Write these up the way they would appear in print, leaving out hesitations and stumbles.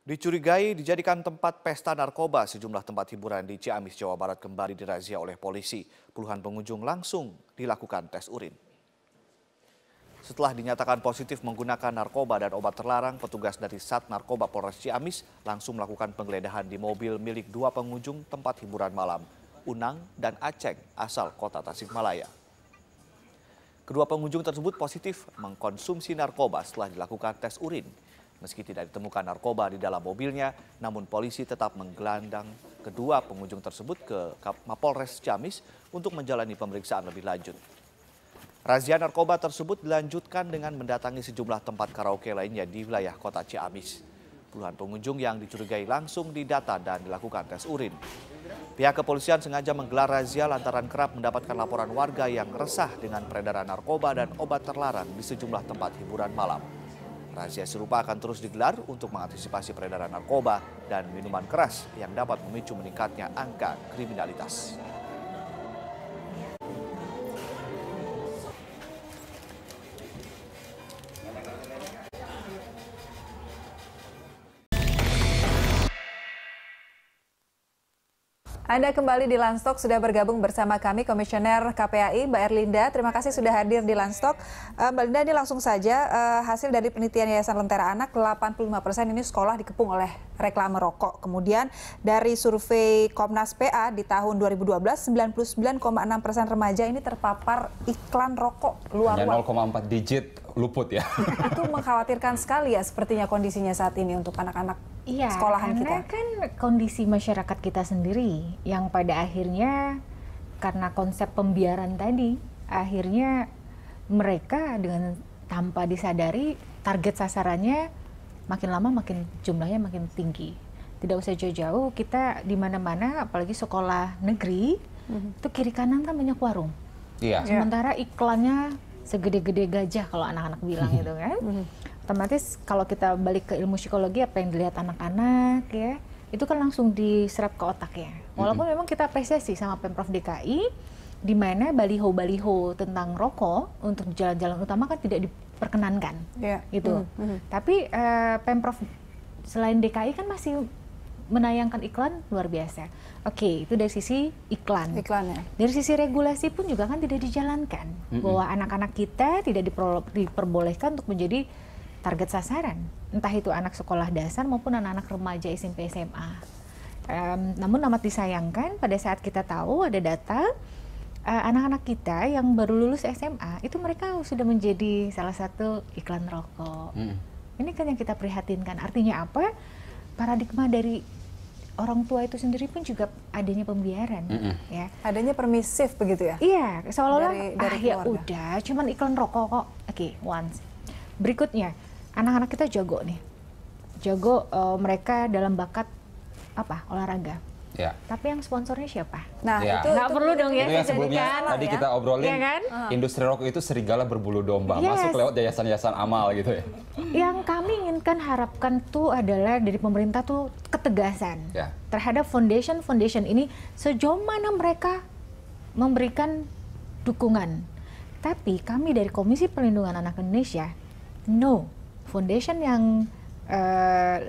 Dicurigai dijadikan tempat pesta narkoba, sejumlah tempat hiburan di Ciamis, Jawa Barat kembali dirazia oleh polisi. Puluhan pengunjung langsung dilakukan tes urin. Setelah dinyatakan positif menggunakan narkoba dan obat terlarang, petugas dari Sat Narkoba Polres Ciamis langsung melakukan penggeledahan di mobil milik dua pengunjung tempat hiburan malam, Unang dan Aceng, asal kota Tasikmalaya. Kedua pengunjung tersebut positif mengkonsumsi narkoba setelah dilakukan tes urin. Meski tidak ditemukan narkoba di dalam mobilnya, namun polisi tetap menggelandang kedua pengunjung tersebut ke Mapolres Ciamis untuk menjalani pemeriksaan lebih lanjut. Razia narkoba tersebut dilanjutkan dengan mendatangi sejumlah tempat karaoke lainnya di wilayah kota Ciamis. Puluhan pengunjung yang dicurigai langsung didata dan dilakukan tes urin. Pihak kepolisian sengaja menggelar razia lantaran kerap mendapatkan laporan warga yang resah dengan peredaran narkoba dan obat terlarang di sejumlah tempat hiburan malam. Razia serupa akan terus digelar untuk mengantisipasi peredaran narkoba dan minuman keras yang dapat memicu meningkatnya angka kriminalitas. Anda kembali di Landstok, sudah bergabung bersama kami Komisioner KPAI Mbak Erlinda. Terima kasih sudah hadir di Landstok. Mbak Erlinda, ini langsung saja hasil dari penelitian Yayasan Lentera Anak, 85% ini sekolah dikepung oleh reklame rokok. Kemudian dari survei Komnas PA di tahun 2012, 99,6% remaja ini terpapar iklan rokok luar. Hanya 0,4 digit luput ya. Itu mengkhawatirkan sekali ya sepertinya kondisinya saat ini untuk anak-anak sekolahan kita. Karena kan kondisi masyarakat kita sendiri yang pada akhirnya karena konsep pembiaran tadi, akhirnya mereka dengan tanpa disadari target sasarannya makin lama makin jumlahnya makin tinggi. Tidak usah jauh-jauh, kita di mana-mana apalagi sekolah negeri itu kiri kanan kan banyak warung. Iya. Sementara iklannya segede-gede gajah kalau anak-anak bilang gitu kan. Otomatis kalau kita balik ke ilmu psikologi, apa yang dilihat anak-anak ya, itu kan langsung diserap ke otak ya. Walaupun memang kita apresiasi sama Pemprov DKI, di mana baliho-baliho tentang rokok untuk jalan-jalan utama kan tidak diperkenankan, gitu. Tapi Pemprov selain DKI kan masih menayangkan iklan luar biasa. Oke, itu dari sisi iklannya. Dari sisi regulasi pun juga kan tidak dijalankan, bahwa anak-anak kita tidak diperbolehkan untuk menjadi target sasaran, entah itu anak sekolah dasar maupun anak-anak remaja SMP SMA. Namun amat disayangkan pada saat kita tahu ada data anak-anak kita yang baru lulus SMA itu mereka sudah menjadi salah satu iklan rokok. Ini kan yang kita prihatinkan. Artinya apa? Paradigma dari orang tua itu sendiri pun juga adanya pembiaran, ya. Adanya permisif begitu ya? Iya, seolah-olah ya keluarga. udah, cuman iklan rokok kok. Oke, once. Berikutnya, anak-anak kita jago nih, jago mereka dalam bakat apa? Olahraga. Ya. Tapi yang sponsornya siapa? Nah, ya. itu nggak perlu dong ya. Itu yang sebelumnya tadi kita obrolin, ya kan? industri rokok itu serigala berbulu domba, Yes. masuk lewat yayasan-yayasan amal gitu ya. Yang kami inginkan harapkan tuh adalah dari pemerintah tuh ketegasan terhadap foundation ini sejauh mana mereka memberikan dukungan. Tapi kami dari Komisi Perlindungan Anak Indonesia, no, foundation yang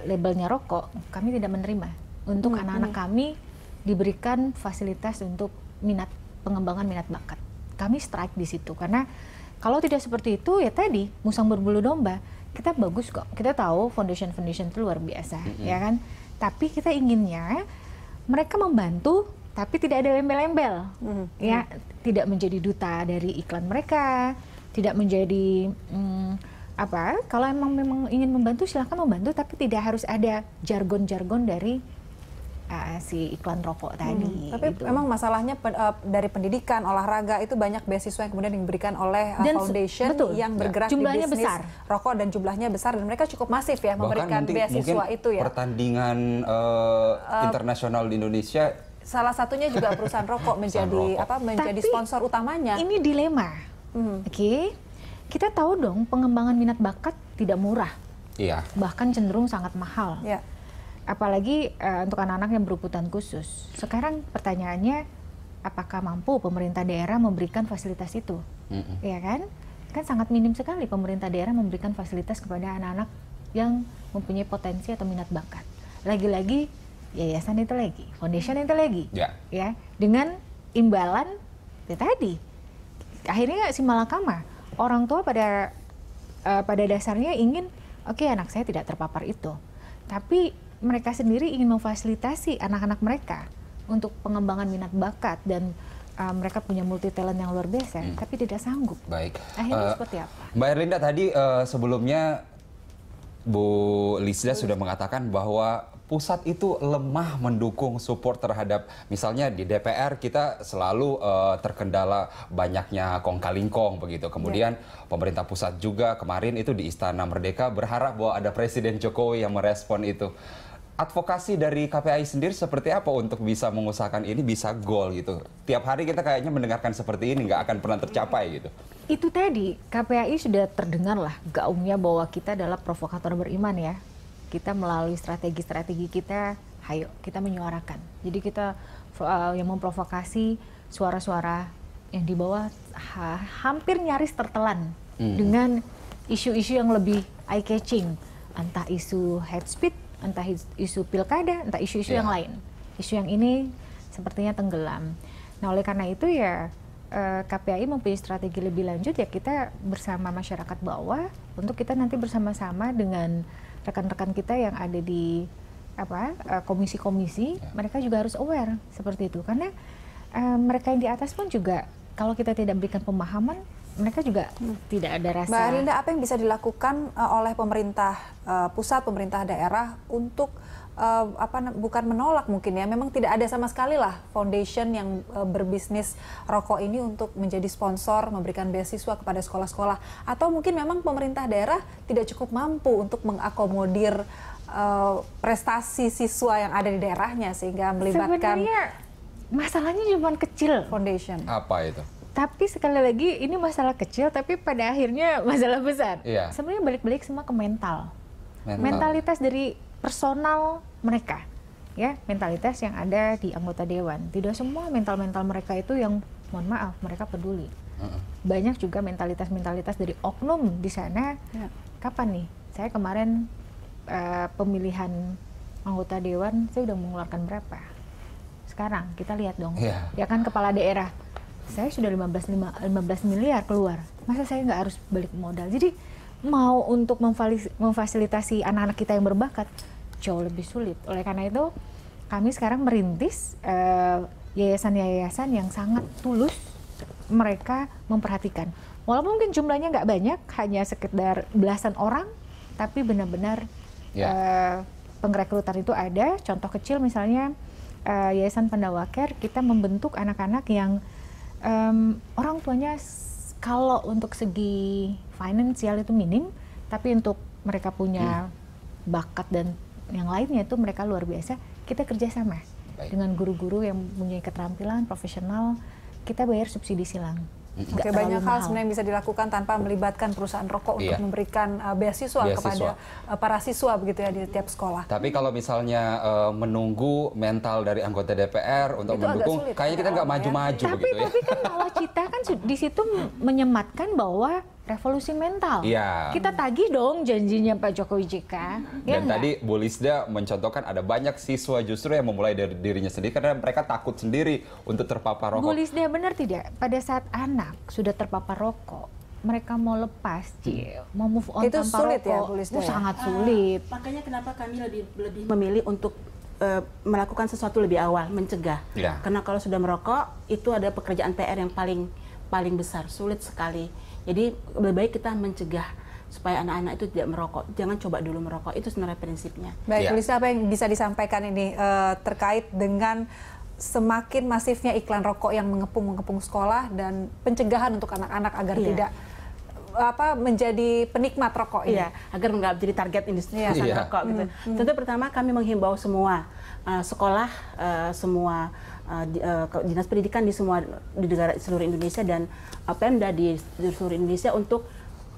labelnya rokok kami tidak menerima. Untuk anak-anak kami diberikan fasilitas untuk pengembangan minat bakat. Kami strike di situ karena kalau tidak seperti itu ya tadi musang berbulu domba. Kita bagus kok. Kita tahu foundation itu luar biasa, ya kan? Tapi kita inginnya mereka membantu tapi tidak ada embel-embel. Ya, tidak menjadi duta dari iklan mereka, tidak menjadi kalau memang ingin membantu silahkan membantu tapi tidak harus ada jargon-jargon dari si iklan rokok tadi. Tapi gitu. memang masalahnya dari pendidikan, olahraga itu banyak beasiswa yang kemudian diberikan oleh foundation yang bergerak jumlahnya di bisnis besar. Rokok dan jumlahnya besar dan mereka cukup masif ya memberikan beasiswa itu ya. Pertandingan internasional di Indonesia salah satunya juga perusahaan rokok menjadi menjadi sponsor utamanya. Ini dilema. Oke. Kita tahu dong pengembangan minat bakat tidak murah. Iya. Bahkan cenderung sangat mahal. Ya. Apalagi untuk anak-anak yang berkebutuhan khusus. Sekarang pertanyaannya, apakah mampu pemerintah daerah memberikan fasilitas itu? Ya kan? Kan sangat minim sekali pemerintah daerah memberikan fasilitas kepada anak-anak yang mempunyai potensi atau minat bakat. Lagi-lagi yayasan itu lagi, foundation itu lagi, ya dengan imbalan ya tadi. Akhirnya si malakama orang tua pada dasarnya ingin, oke, anak saya tidak terpapar itu, tapi mereka sendiri ingin memfasilitasi anak-anak mereka untuk pengembangan minat bakat dan mereka punya multi talent yang luar biasa, tapi tidak sanggup. Baik. Akhirnya seperti apa? Mbak Erlinda tadi sebelumnya Bu Lisda sudah mengatakan bahwa pusat itu lemah mendukung support terhadap, misalnya di DPR kita selalu terkendala banyaknya kong-kalingkong begitu. Kemudian pemerintah pusat juga kemarin itu di Istana Merdeka berharap bahwa ada Presiden Jokowi yang merespon itu. Advokasi dari KPAI sendiri seperti apa untuk bisa mengusahakan ini bisa goal gitu? Tiap hari kita kayaknya mendengarkan seperti ini, nggak akan pernah tercapai gitu. Itu tadi, KPAI sudah terdengar lah gaungnya bahwa kita adalah provokator beriman ya. Kita melalui strategi-strategi kita, ayo kita menyuarakan. Jadi kita yang memprovokasi suara-suara yang di bawah hampir nyaris tertelan dengan isu-isu yang lebih eye-catching. Entah isu hate speech, entah isu pilkada, entah isu-isu yang lain. Isu yang ini sepertinya tenggelam. Nah oleh karena itu ya KPAI mempunyai strategi lebih lanjut ya kita bersama masyarakat bawah untuk kita nanti bersama-sama dengan rekan-rekan kita yang ada di komisi-komisi, mereka juga harus aware seperti itu karena mereka yang di atas pun juga kalau kita tidak berikan pemahaman mereka juga tidak ada rasa. Mbak Erlinda, apa yang bisa dilakukan oleh pemerintah pusat, pemerintah daerah untuk bukan menolak mungkin ya, memang tidak ada sama sekali lah foundation yang berbisnis rokok ini untuk menjadi sponsor, memberikan beasiswa kepada sekolah-sekolah, atau mungkin memang pemerintah daerah tidak cukup mampu untuk mengakomodir prestasi siswa yang ada di daerahnya sehingga melibatkan. Sebenarnya masalahnya cuma kecil. Foundation. Apa itu? Tapi sekali lagi ini masalah kecil tapi pada akhirnya masalah besar. Iya. Sebenarnya balik-balik semua ke mental. Mentalitas dari personal mereka, ya mentalitas yang ada di anggota dewan. Tidak semua mental mereka itu yang, mohon maaf, mereka peduli. Banyak juga mentalitas dari oknum di sana. Kapan nih? Saya kemarin pemilihan anggota dewan, saya udah mengeluarkan berapa? Sekarang kita lihat dong, ya kan kepala daerah. Saya sudah 15 miliar keluar. Masa saya nggak harus balik modal? Jadi mau untuk memfasilitasi anak-anak kita yang berbakat jauh lebih sulit. Oleh karena itu kami sekarang merintis yayasan-yayasan yang sangat tulus mereka memperhatikan. Walaupun mungkin jumlahnya nggak banyak, hanya sekitar belasan orang, tapi benar-benar pengrekrutan itu ada. Contoh kecil misalnya Yayasan Pandawa Care, kita membentuk anak-anak yang orang tuanya kalau untuk segi finansial itu minim, tapi untuk mereka punya bakat dan yang lainnya itu mereka luar biasa. Kita kerjasama dengan guru-guru yang punya keterampilan profesional, kita bayar subsidi silang. Oke, banyak hal sebenarnya yang bisa dilakukan tanpa melibatkan perusahaan rokok untuk memberikan beasiswa kepada para siswa begitu ya di tiap sekolah. Tapi kalau misalnya menunggu mental dari anggota DPR untuk itu mendukung, sulit, kayaknya kita nggak maju-maju begitu ya. Tapi kan nawacita kan di situ menyematkan bahwa revolusi mental. Kita tagih dong janjinya Pak Jokowi JK. Dan tadi Bu Lisda mencontohkan ada banyak siswa justru yang memulai dari dirinya sendiri karena mereka takut sendiri untuk terpapar rokok. Bu Lisda benar tidak? Pada saat anak sudah terpapar rokok, mereka mau lepas, mau move on itu tanpa sulit rokok, ya, Bu Lisda? Sangat sulit. Makanya kenapa kami lebih memilih untuk melakukan sesuatu lebih awal, mencegah. Karena kalau sudah merokok, itu ada pekerjaan PR yang paling besar, sulit sekali. Jadi lebih baik kita mencegah supaya anak-anak itu tidak merokok. Jangan coba dulu merokok, itu sebenarnya prinsipnya. Baik, Bu Lisda, apa yang bisa disampaikan ini terkait dengan semakin masifnya iklan rokok yang mengepung sekolah dan pencegahan untuk anak-anak agar tidak menjadi penikmat rokok ini? Agar nggak menjadi target industri rokok gitu. Tentu pertama kami menghimbau semua sekolah, semua dinas pendidikan di seluruh Indonesia dan Pemda di seluruh Indonesia untuk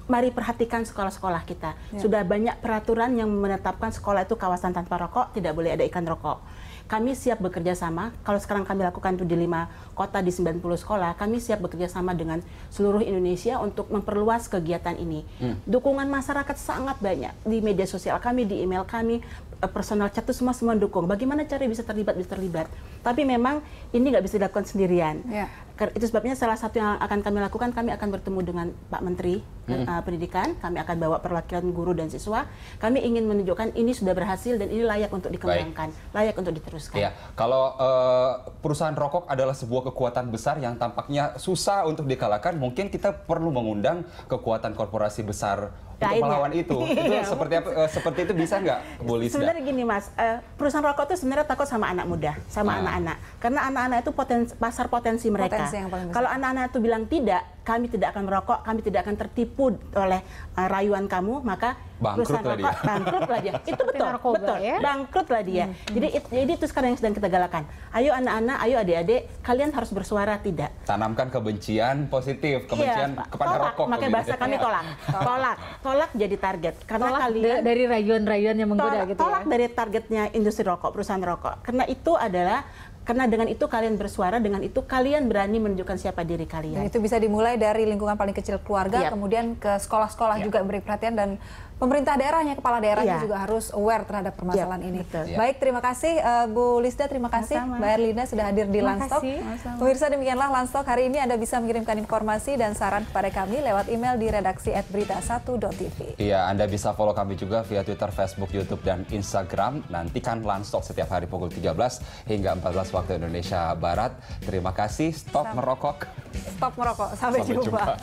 mari perhatikan sekolah-sekolah kita. Sudah banyak peraturan yang menetapkan sekolah itu kawasan tanpa rokok, tidak boleh ada iklan rokok. kami siap bekerja sama. Kalau sekarang kami lakukan itu di 5 kota di 90 sekolah, kami siap bekerja sama dengan seluruh Indonesia untuk memperluas kegiatan ini. Dukungan masyarakat sangat banyak di media sosial kami, di email kami, personal chat itu semua mendukung. Bagaimana cara bisa terlibat. Tapi memang ini nggak bisa dilakukan sendirian. Itu sebabnya salah satu yang akan kami lakukan, kami akan bertemu dengan Pak Menteri Pendidikan, kami akan bawa perwakilan guru dan siswa. Kami ingin menunjukkan ini sudah berhasil dan ini layak untuk dikembangkan, layak untuk diteruskan. Ya, kalau perusahaan rokok adalah sebuah kekuatan besar yang tampaknya susah untuk dikalahkan, mungkin kita perlu mengundang kekuatan korporasi besar untuk melawan itu. Itu seperti itu bisa nggak, Bu Lisda? Sebenarnya gini Mas, perusahaan rokok itu sebenarnya takut sama anak muda, sama anak-anak. Karena anak-anak itu pasar potensi mereka. Kalau anak-anak itu bilang tidak, kami tidak akan merokok, kami tidak akan tertipu oleh rayuan kamu, maka perusahaan rokok bangkrutlah dia. Itu betul, bangkrutlah dia. Jadi itu sekarang yang sedang kita galakan. Ayo anak-anak, ayo adik-adik, kalian harus bersuara tidak. Tanamkan kebencian positif, kebencian kepada rokok. Makanya bahasa kami tolak jadi target. Karena kalian dari rayuan-rayuan yang menggoda gitu ya. Tolak dari targetnya industri rokok, perusahaan rokok. Karena itu adalah dengan itu kalian bersuara, dengan itu kalian berani menunjukkan siapa diri kalian. Dan itu bisa dimulai dari lingkungan paling kecil keluarga, kemudian ke sekolah-sekolah juga beri perhatian, dan pemerintah daerahnya, kepala daerahnya juga harus aware terhadap permasalahan ini. Baik, terima kasih Bu Lisda, terima kasih Mbak Erlinda sudah hadir di Lanstock. Pemirsa, demikianlah Lanstock hari ini. Anda bisa mengirimkan informasi dan saran kepada kami lewat email di redaksi@berita1.tv. Iya, Anda bisa follow kami juga via Twitter, Facebook, YouTube, dan Instagram. Nantikan Lanstock setiap hari pukul 13 hingga 14 waktu Indonesia Barat. Terima kasih, stop merokok. Stop merokok, sampai jumpa.